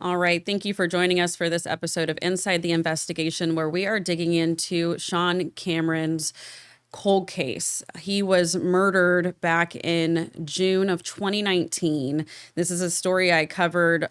All right. Thank you for joining us for this episode of Inside the Investigation, where we are digging into Sean Cameron's cold case. He was murdered back in June of 2019. This is a story I covered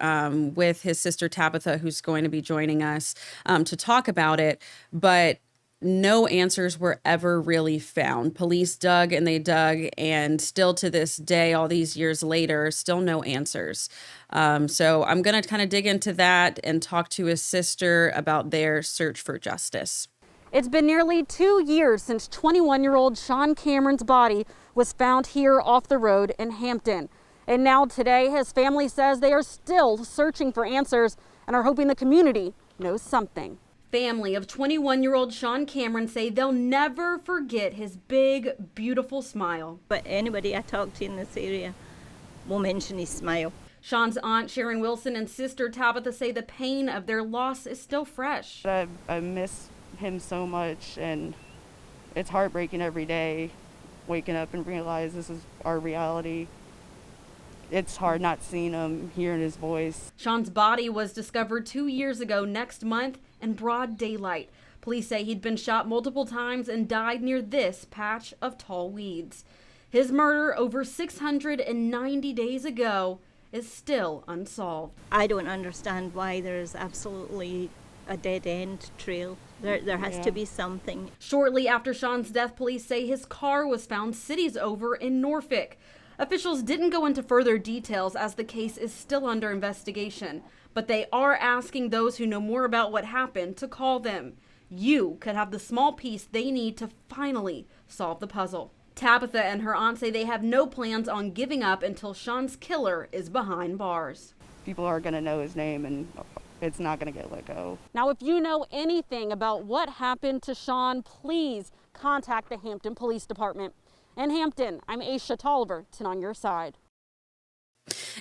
with his sister Tabitha, who's going to be joining us to talk about it. But no answers were ever really found. Police dug and they dug, and still to this day, all these years later, still no answers. So I'm going to kind of dig into that and talk to his sister about their search for justice. It's been nearly 2 years since 21-year-old Sean Cameron's body was found here off the road in Hampton. And now today, his family says they are still searching for answers and are hoping the community knows something. Family of 21-year-old Sean Cameron say they'll never forget his big, beautiful smile. But anybody I talk to in this area will mention his smile. Sean's aunt, Sharon Wilson, and sister Tabitha say the pain of their loss is still fresh. I miss him so much, and it's heartbreaking every day, waking up and realize this is our reality. It's hard not seeing him, hearing his voice. Sean's body was discovered 2 years ago next month in broad daylight. Police say he'd been shot multiple times and died near this patch of tall weeds. His murder over 690 days ago is still unsolved. I don't understand why there's absolutely a dead-end trail. There has to be something. Shortly after Sean's death, police say his car was found cities over in Norfolk. Officials didn't go into further details as the case is still under investigation, but they are asking those who know more about what happened to call them. You could have the small piece they need to finally solve the puzzle. Tabitha and her aunt say they have no plans on giving up until Sean's killer is behind bars. People are going to know his name, and it's not going to get let go. Now, if you know anything about what happened to Sean, please contact the Hampton Police Department. In Hampton, I'm Aesia Toliver, 10 on your side.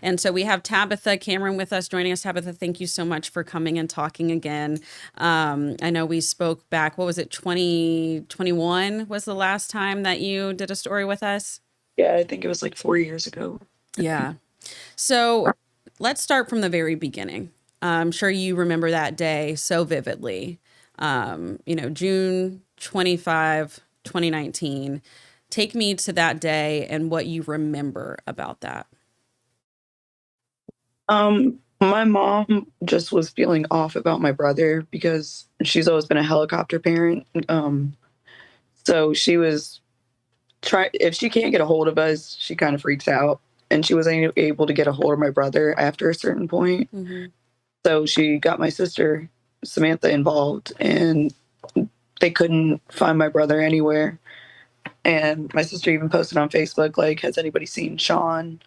And so we have Tabitha Cameron with us, joining us. Tabitha, thank you so much for coming and talking again. I know we spoke back, 2021 was the last time that you did a story with us? Yeah, I think it was like 4 years ago. Yeah. So let's start from the very beginning. I'm sure you remember that day so vividly. June 25, 2019. Take me to that day and what you remember about that. My mom just was feeling off about my brother because she's always been a helicopter parent. So she was if she can't get a hold of us, she kind of freaks out. And she wasn't able to get a hold of my brother after a certain point. Mm-hmm. So she got my sister, Samantha, involved, and they couldn't find my brother anywhere. And my sister even posted on Facebook, like, has anybody seen Sean?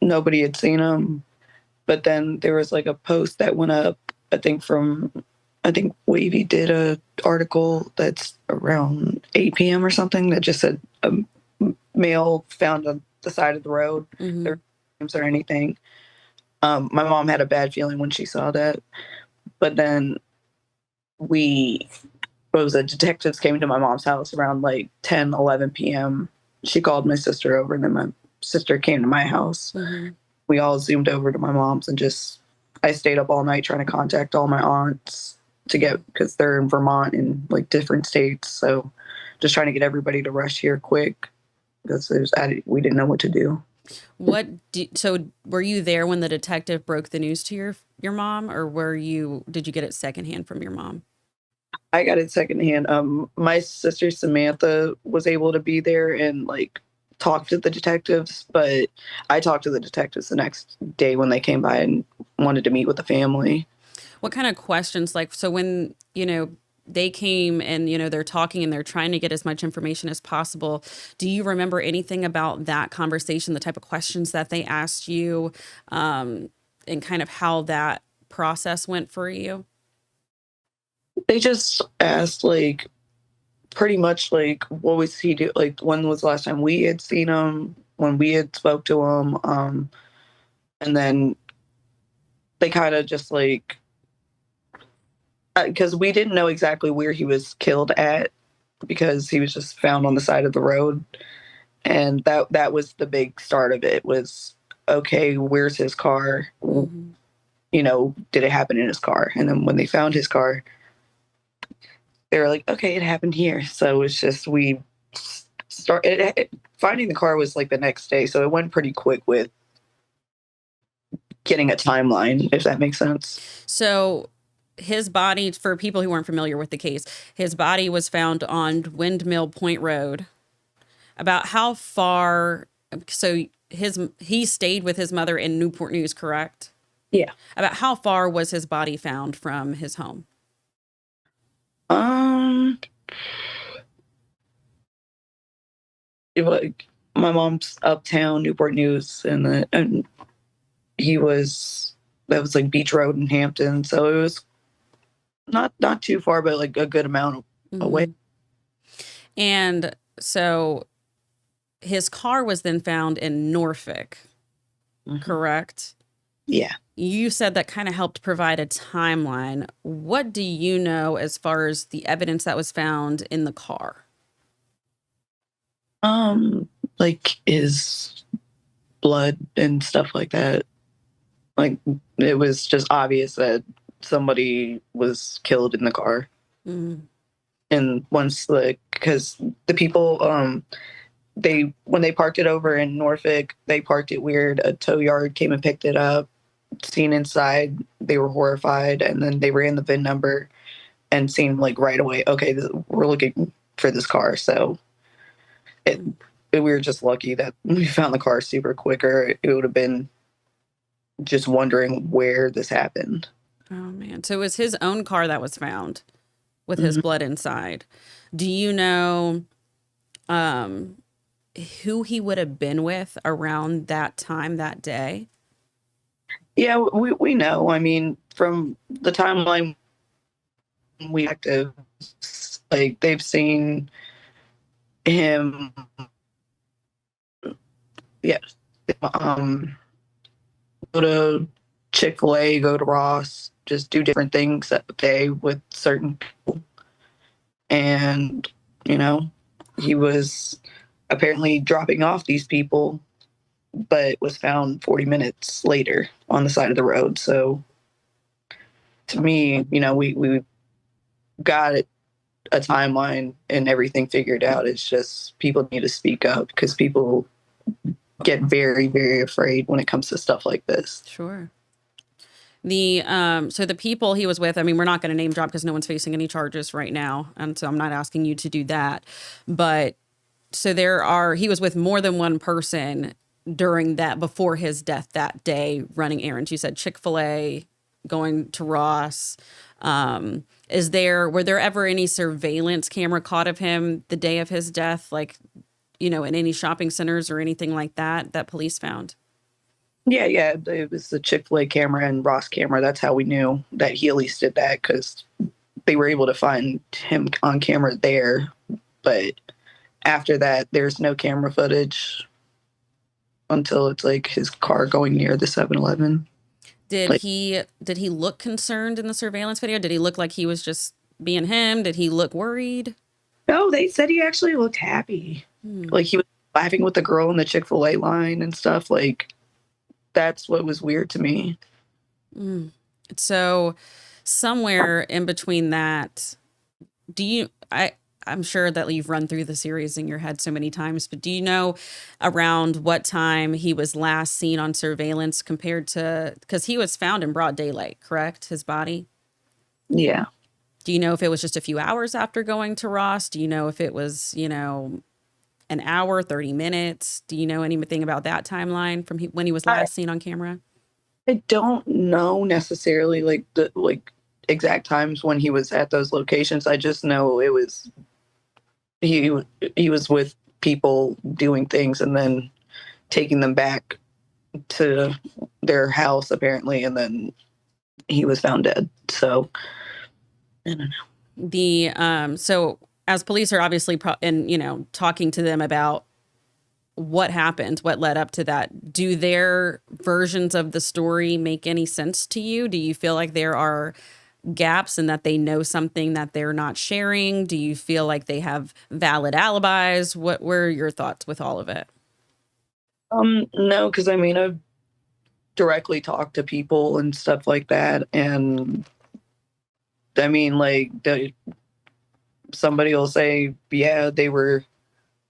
Nobody had seen him. But then there was like a post that went up, I think Wavy did a article that's around 8 p.m. or something that just said a male found on the side of the road. Mm-hmm. There or anything. My mom had a bad feeling when she saw that. But then detectives came to my mom's house around like 10, 11 p.m. She called my sister over, and then my sister came to my house. Mm-hmm. We all zoomed over to my mom's, and I stayed up all night trying to contact all my aunts because they're in Vermont in like different states. So just trying to get everybody to rush here quick because we didn't know what to do. So were you there when the detective broke the news to your mom, or did you get it secondhand from your mom? I got it secondhand. My sister Samantha was able to be there and like talk to the detectives, but I talked to the detectives the next day when they came by and wanted to meet with the family. What kind of questions, so when, they came and, they're talking and they're trying to get as much information as possible, do you remember anything about that conversation, the type of questions that they asked you, and kind of how that process went for you? They just asked, like, pretty much, like, what was he do? Like, when was the last time we had seen him? When we had spoke to him? And then they kind of just, like, because we didn't know exactly where he was killed at because he was just found on the side of the road. And that was the big start of it was, okay, where's his car? Mm-hmm. did it happen in his car? And then when they found his car, they were like, okay, it happened here. So it's just we started finding the car was like the next day, so it went pretty quick with getting a timeline, if that makes sense. So his body, for people who weren't familiar with the case, his body was found on Windmill Point Road. About how far? So he stayed with his mother in Newport News, correct? Yeah. About how far was his body found from his home? It was, my mom's uptown Newport News, and that was like Beach Road in Hampton, so it was not too far, but like a good amount away. And so his car was then found in Norfolk, correct? Yeah. You said that kind of helped provide a timeline. What do you know as far as the evidence that was found in the car? Like his blood and stuff like that. Like, it was just obvious that somebody was killed in the car. And once because the people, when they parked it over in Norfolk, they parked it weird. A tow yard came and picked it up. Seen inside, they were horrified, and then they ran the VIN number and seen like right away, okay, we're looking for this car. So we were just lucky that we found the car super quicker. It would have been just wondering where this happened. Oh man. So it was his own car that was found with his blood inside. Do you know who he would have been with around that time that day? Yeah, we know. I mean, from the timeline we active, like they've seen him, yeah, go to Chick-fil-A, go to Ross, just do different things that day with certain people. And, he was apparently dropping off these people, but was found 40 minutes later on the side of the road. So to me, we got a timeline and everything figured out. It's just people need to speak up because people get very, very afraid when it comes to stuff like this. Sure. So the people he was with, I mean, we're not going to name drop because no one's facing any charges right now. And so I'm not asking you to do that. But so he was with more than one person during that, before his death that day, running errands. You said Chick-fil-A, going to Ross. Were there ever any surveillance camera caught of him the day of his death? Like, in any shopping centers or anything like that police found? Yeah, it was the Chick-fil-A camera and Ross camera. That's how we knew that he at least did that, because they were able to find him on camera there. But after that, there's no camera footage until it's like his car going near the 7-Eleven. Did he look concerned in the surveillance video? Did he look like he was just being him? Did he look worried? No, they said he actually looked happy. Like he was laughing with the girl in the Chick-fil-A line and stuff. Like, that's what was weird to me. So somewhere in between that, I'm sure that you've run through the series in your head so many times, but do you know around what time he was last seen on surveillance compared to, because he was found in broad daylight, correct? His body? Yeah. Do you know if it was just a few hours after going to Ross? Do you know if it was, an hour, 30 minutes? Do you know anything about that timeline from when he was last seen on camera? I don't know necessarily like the exact times when he was at those locations. I just know it was he was with people doing things and then taking them back to their house apparently, and then he was found dead. So I don't know. So as police are obviously talking to them about what happened, what led up to that, do their versions of the story make any sense to you? Do you feel like there are gaps and that they know something that they're not sharing? Do you feel like they have valid alibis? What were your thoughts with all of it? No, because I mean, directly talk to people and stuff like that. And I mean, like, somebody will say, yeah, they were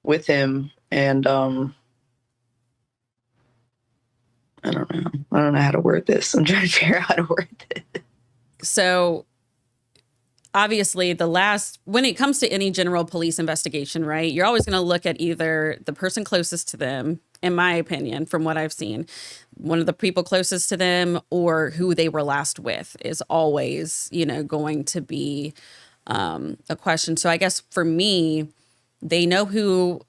with him. And I don't know. I don't know how to word this. I'm trying to figure out how to word this. So obviously when it comes to any general police investigation, right, you're always going to look at either the person closest to them, in my opinion, from what I've seen, one of the people closest to them, or who they were last with is always, going to be a question. So I guess for me, they know who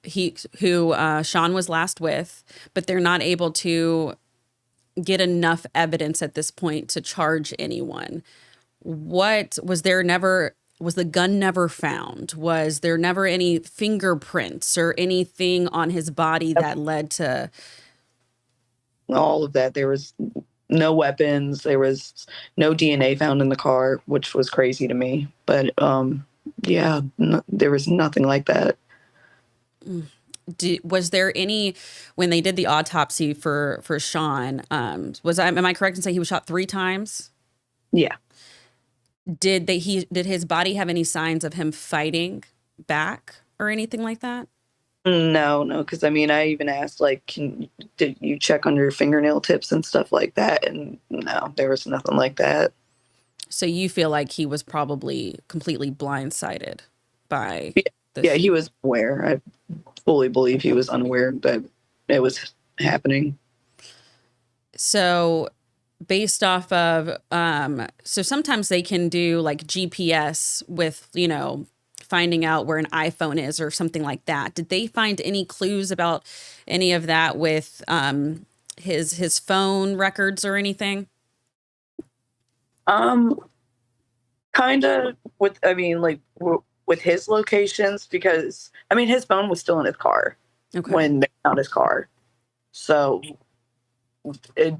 Sean was last with, but they're not able to get enough evidence at this point to charge anyone. Was the gun never found? Was there never any fingerprints or anything on his body that led to All of that? There was no weapons. There was no DNA found in the car, which was crazy to me. But yeah, there was nothing like that. Was there any, when they did the autopsy for Sean, am I correct in saying he was shot 3 times? Yeah. Did his body have any signs of him fighting back or anything like that? No, because I mean, I even asked, like, did you check on your fingernail tips and stuff like that? And no, there was nothing like that. So you feel like he was probably completely blindsided by this? Yeah, he was aware. I fully believe he was unaware that it was happening. So based off of, so sometimes they can do like GPS with, finding out where an iPhone is or something like that. Did they find any clues about any of that with his phone records or anything? Kind of with, I mean, like, with his locations, because I mean, his phone was still in his car when they found his car. So it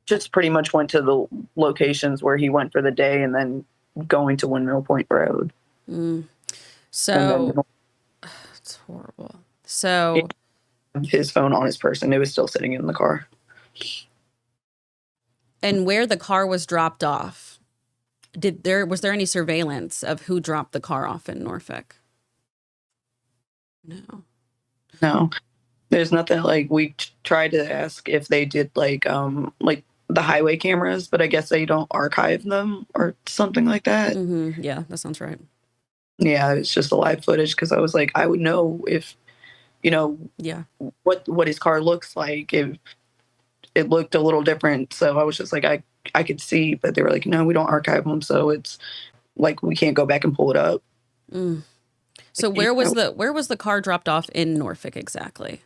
just pretty much went to the locations where he went for the day and then going to Windmill Point Road. So it's horrible. So his phone on his person, it was still sitting in the car. And where the car was dropped off, was there any surveillance of who dropped the car off in Norfolk? No, there's nothing. Like, we tried to ask if they did like the highway cameras, but I guess they don't archive them or something like that. Mm-hmm. Yeah, that sounds right. Yeah, it's just a live footage, because I was like, I would know if, yeah, what his car looks like if it looked a little different. So I was just like, I could see, but they were like, no, we don't archive them, so it's like we can't go back and pull it up. So where was the car dropped off in Norfolk exactly?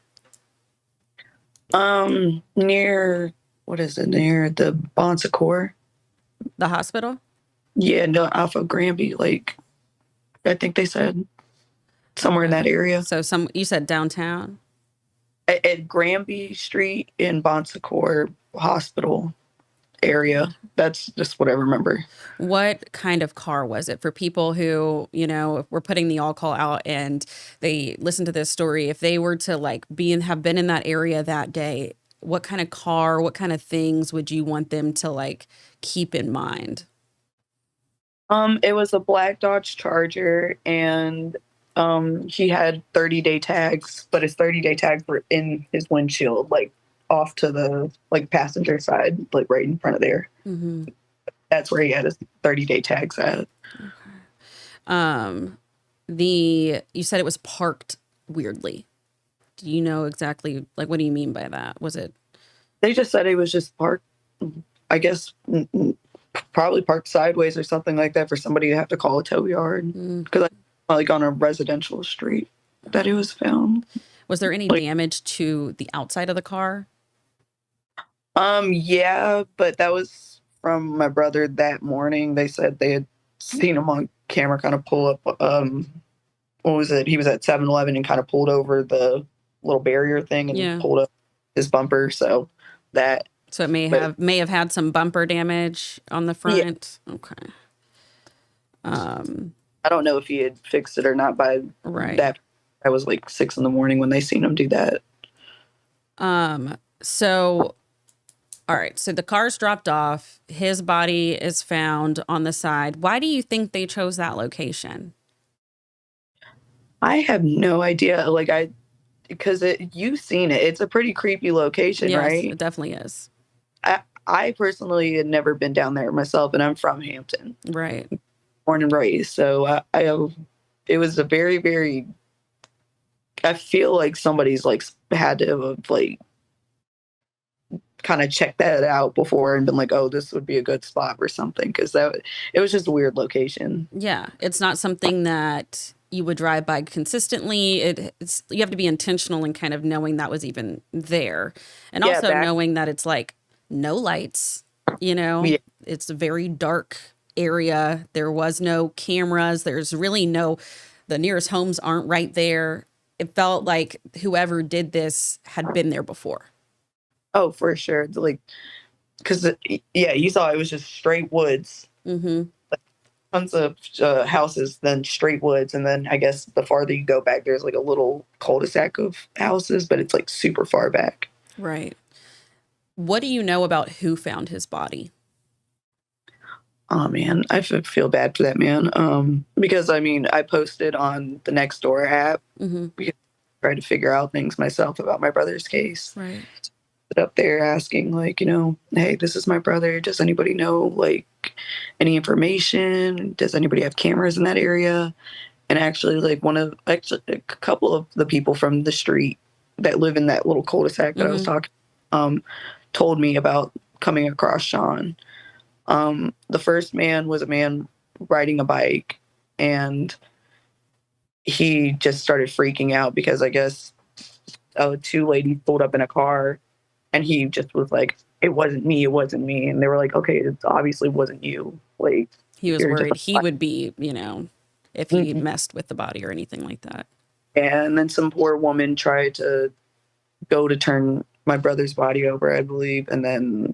Near, what is it? Near the Bon Secours. The hospital? Yeah, no, Alpha Granby, like, I think they said somewhere in that area. So you said downtown? At Granby Street in Bon Secours Hospital area. That's just what I remember. What kind of car was it, for people who, if we're putting the all call out and they listen to this story, if they were to like have been in that area that day, what kind of car, what kind of things would you want them to like keep in mind? It was a black Dodge Charger, and he had 30-day tags, but his 30-day tags were in his windshield, like off to the like passenger side, like right in front of there. Mm-hmm. That's where he had his 30-day tags at. Okay. You said it was parked weirdly. Do you know exactly, like, what do you mean by that? Was it? They just said it was just parked, I guess, probably parked sideways or something like that for somebody to have to call a tow yard, because like on a residential street that it was found. Was there any damage to the outside of the car? Yeah, but that was from my brother that morning. They said they had seen him on camera kind of pull up, what was it? He was at 7-Eleven and kind of pulled over the little barrier thing and pulled up his bumper. So it may have had some bumper damage on the front. Yeah. Okay. I don't know if he had fixed it or not by that. I was like 6 a.m. when they seen him do that. So All right. So the car's dropped off. His body is found on the side. Why do you think they chose that location? I have no idea. Because you've seen it. It's a pretty creepy location, Yes, right? it definitely is. I personally had never been down there myself, and I'm from Hampton, Right. born and raised. So it was a very, very. I feel like somebody's like had to have like kind of checked that out before and been like, oh, this would be a good spot or something, because it was just a weird location. Yeah. It's not something that you would drive by consistently. It's you have to be intentional in kind of knowing that was even there. And Yeah, also knowing that it's like no lights, yeah. it's a very dark area. There was no cameras. There's really the nearest homes aren't right there. It felt like whoever did this had been there before. Oh, for sure. Like, because yeah, you saw it was just straight woods, Mm-hmm. tons of houses, then straight woods, and then I guess the farther you go back, there's like a little cul-de-sac of houses, but it's like super far back. Right. What do you know about who found his body? Oh man, I feel bad for that man. Because I mean, I posted on the Nextdoor app Mm-hmm. because I tried to figure out things myself about my brother's case. Right. Up there asking like, hey, this is my brother. Does anybody know like any information? Does anybody have cameras in that area? And actually, like a couple of the people from the street that live in that little cul-de-sac that I was Mm-hmm. talking, told me about coming across Sean. The first man was a man riding a bike, and he just started freaking out because I guess two ladies pulled up in a car, and he just was like, "It wasn't me. It wasn't me." And they were like, "Okay, it obviously wasn't you." Like He was you're just worried he would be, if he Mhm. messed with the body or anything like that. And then some poor woman tried to go to turn my brother's body over, I believe, and then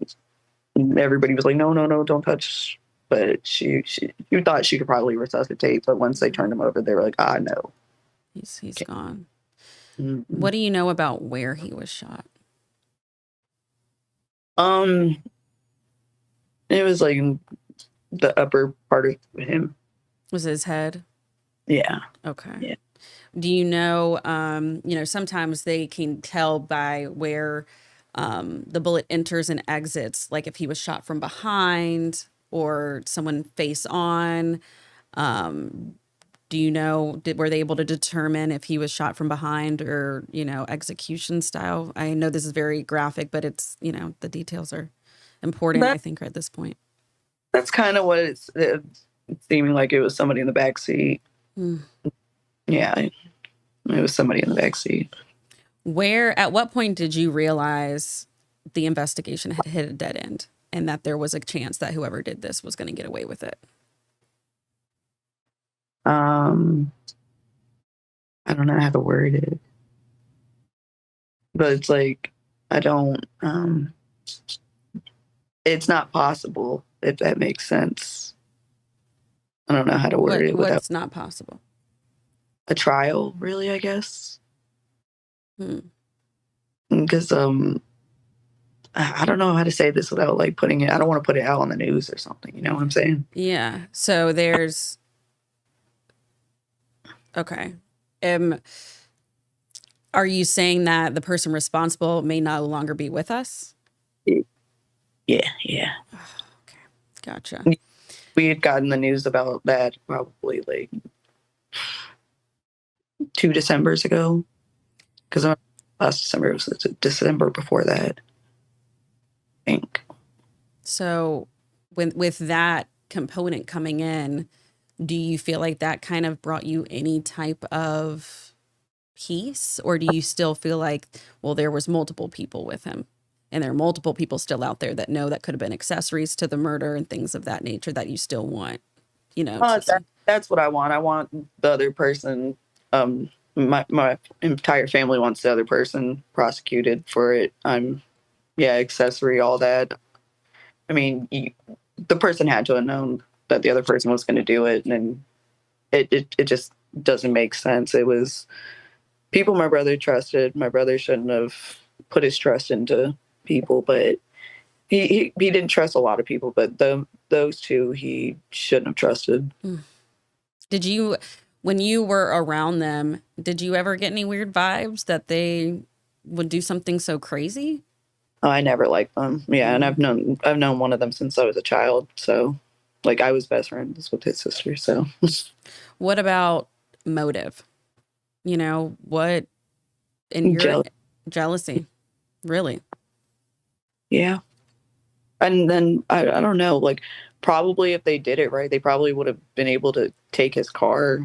everybody was like, "No, no, no, don't touch." But she you thought she could probably resuscitate, but once they turned him over, they were like, "Ah, no." He's gone. Mhm. What do you know about where he was shot? Um, it was like in the upper part of him. Was his head? Yeah. Okay. Yeah. Do you know, sometimes they can tell by where the bullet enters and exits, like if he was shot from behind or someone face on. Do you know, were they able to determine if he was shot from behind or, execution style? I know this is very graphic, but it's, the details are important, I That think, at this point. that's kind of what it's seeming like. It was somebody in the back seat. Hmm. Yeah, it was somebody in the back seat. At what point did you realize the investigation had hit a dead end and that there was a chance that whoever did this was going to get away with it? I don't know how to word it, but it's like I don't. It's not possible, if that makes sense. I don't know how to word it without What's not possible? a trial, really, I guess. Hmm. Because I don't know how to say this without like putting it. I don't want to put it out on the news or something. You know what I'm saying? Yeah. So there's okay. Are you saying that the person responsible may no longer be with us? Yeah, yeah. Okay. Gotcha. We had gotten the news about that probably like 2 Decembers ago. Because last December was the December before that, I think. So with that component coming in, do you feel like that kind of brought you any type of peace, or do you still feel like, well, there was multiple people with him and there are multiple people still out there that know that could have been accessories to the murder and things of that nature that you still want, to see? That's what I want. I want the other person. My entire family wants the other person prosecuted for it. Accessory, all that. I mean, the person had to have known that the other person was going to do it, and it just doesn't make sense. It was people my brother trusted. My brother shouldn't have put his trust into people, but He didn't trust a lot of people, but those two he shouldn't have trusted. Did you, when you were around them, did you ever get any weird vibes that they would do something so crazy? I never liked them. Yeah, and I've known one of them since I was a child. So, like, I was best friends with his sister. So, What about motive? You know, what in your jealous. jealousy? Really? Yeah, and then I don't know. Like, probably if they did it right, they probably would have been able to take his car.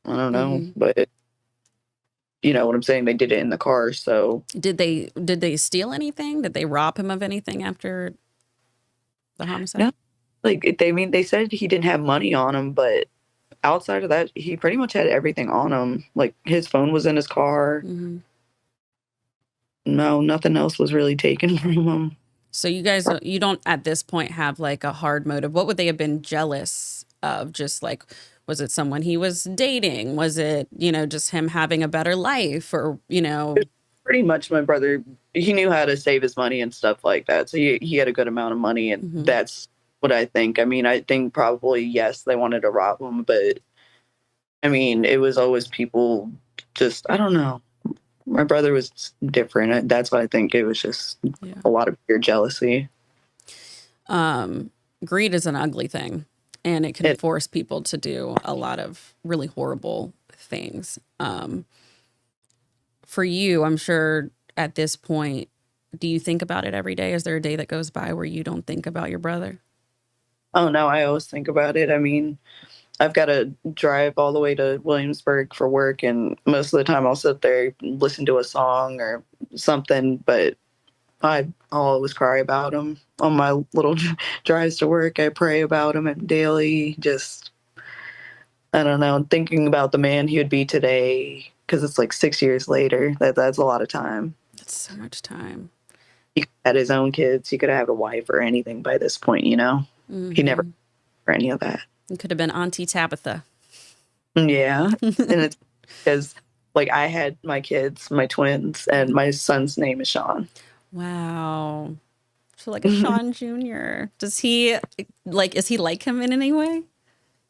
I don't know, Hmm. but you know what I'm saying. They did it in the car, so Did they steal anything? Did they rob him of anything after the homicide? no. Like they said he didn't have money on him, but outside of that, he pretty much had everything on him. Like his phone was in his car. Hmm. No, nothing else was really taken from him. So you guys, you don't at this point have like a hard motive. What would they have been jealous of? Just like, was it someone he was dating? Was it, just him having a better life or, Pretty much my brother, he knew how to save his money and stuff like that. So he had a good amount of money, and mhm. that's what I think. I mean, I think probably yes, they wanted to rob him, but I mean, it was always people just I don't know. My brother was different. That's why I think it was just Yeah. a lot of pure jealousy. Um, Greed is an ugly thing and it can It force people to do a lot of really horrible things. For you, I'm sure at this point, do you think about it every day? Is there a day that goes by where you don't think about your brother? oh no, I always think about it. I mean, I've got to drive all the way to Williamsburg for work, and most of the time I'll sit there, listen to a song or something, but I'll always cry about him on my little drives to work. I pray about him daily. Just, I don't know, thinking about the man he would be today because it's like 6 years later. That's a lot of time. That's so much time. He had his own kids. He could have had a wife or anything by this point, you know? He never Hmm. for any of that. It could have been Auntie Tabitha. Yeah. And it's because, like, I had my kids, my twins, and my son's name is Sean. Wow. So like a Sean Jr. Does he is he like him in any way?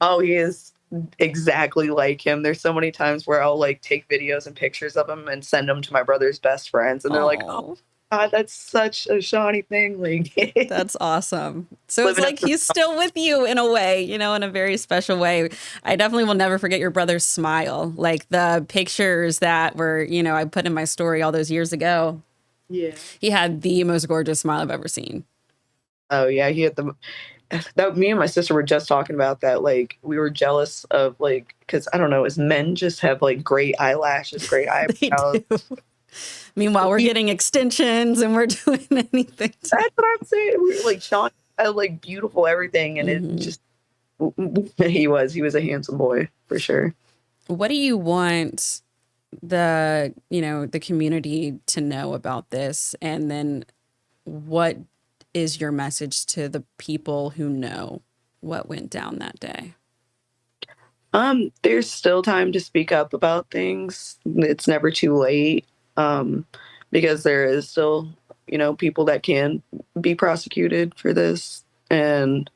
Oh, he is exactly like him. There's so many times where I'll like take videos and pictures of him and send them to my brother's best friends, and they're like, "Oh Oh, God, that's such a Shawnee thing." Like that's awesome. So it's living up like to he's still with you in a way, in a very special way. I definitely will never forget your brother's smile. Like the pictures that were, I put in my story all those years ago. yeah. He had the most gorgeous smile I've ever seen. Oh yeah, he had the that me and my sister were just talking about that. Like we were jealous of like because I don't know, as men just have like great eyelashes, great They eyebrows. do. Meanwhile, we're getting extensions and we're doing anything. That's what I'm saying. We were like Sean had like beautiful everything, and it Mhm. just he was a handsome boy for sure. What do you want the community to know about this? And then what is your message to the people who know what went down that day? There's still time to speak up about things. It's never too late. Um, because there is still, people that can be prosecuted for this. And,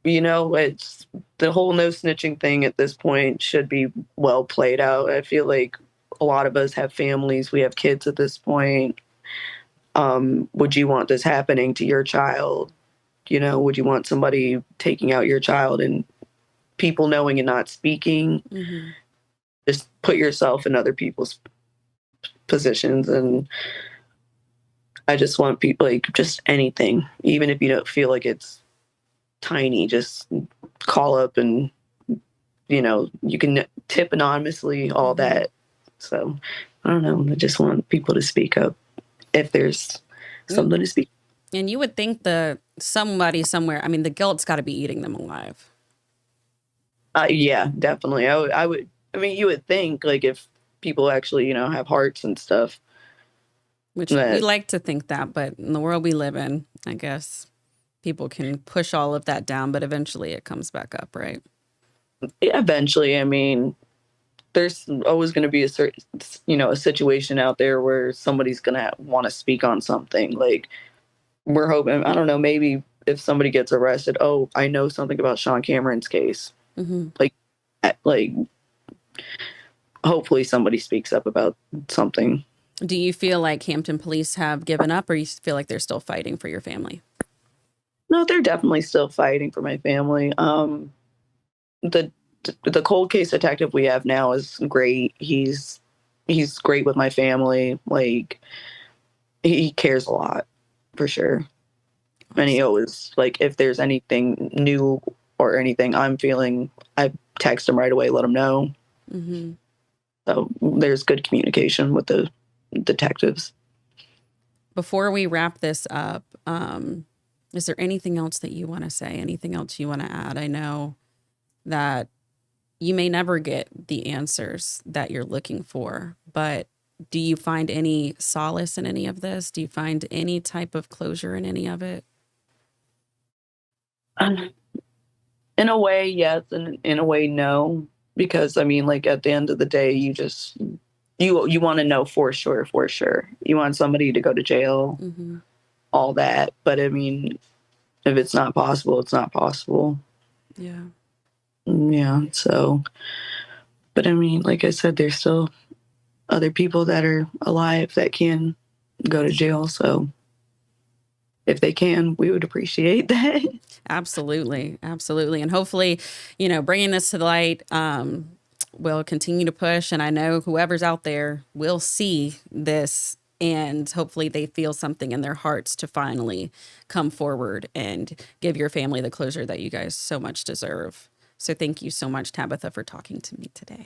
it's the whole no snitching thing at this point should be well played out. I feel like a lot of us have families, we have kids at this point. Would you want this happening to your child? Would you want somebody taking out your child and people knowing and not speaking? Hmm. Just put yourself in other people's positions. And I just want people, like, just anything, even if you don't feel like it's tiny, just call up and, you can tip anonymously, all Hmm. that. So I don't know. I just want people to speak up if there's something to speak. And you would think somebody somewhere, I mean, the guilt's got to be eating them alive. Yeah, definitely. I would, I mean, you would think, like, if people actually, have hearts and stuff, Which we that like to think that, but in the world we live in, I guess people can push all of that down, but eventually it comes back up, right? eventually, I mean, there's always going to be a certain, a situation out there where somebody's going to want to speak on something. Like, we're hoping, I don't know, maybe if somebody gets arrested, oh, I know something about Sean Cameron's case. Hmm. Like hopefully somebody speaks up about something. Do you feel like Hampton police have given up, or you feel like they're still fighting for your family? No, they're definitely still fighting for my family. The the cold case detective we have now is great. He's great with my family. Like he cares a lot for sure. And he always, like, if there's anything new or anything I'm feeling, I text him right away, let him know. Mm-hmm. So there's good communication with the detectives. Before we wrap this up, is there anything else that you want to say? Anything else you want to add? I know that you may never get the answers that you're looking for, but do you find any solace in any of this? Do you find any type of closure in any of it? In a way, yes, and in a way, no. Because I mean, like at the end of the day, you want to know for sure, for sure. You want somebody to go to jail, Mm-hmm. all that. But I mean, if it's not possible, it's not possible. Yeah. Yeah. So, but I mean, like I said, there's still other people that are alive that can go to jail. So if they can, we would appreciate that. Absolutely. Absolutely. And hopefully, bringing this to the light, will continue to push. And I know whoever's out there will see this, and hopefully they feel something in their hearts to finally come forward and give your family the closure that you guys so much deserve. So thank you so much, Tabitha, for talking to me today.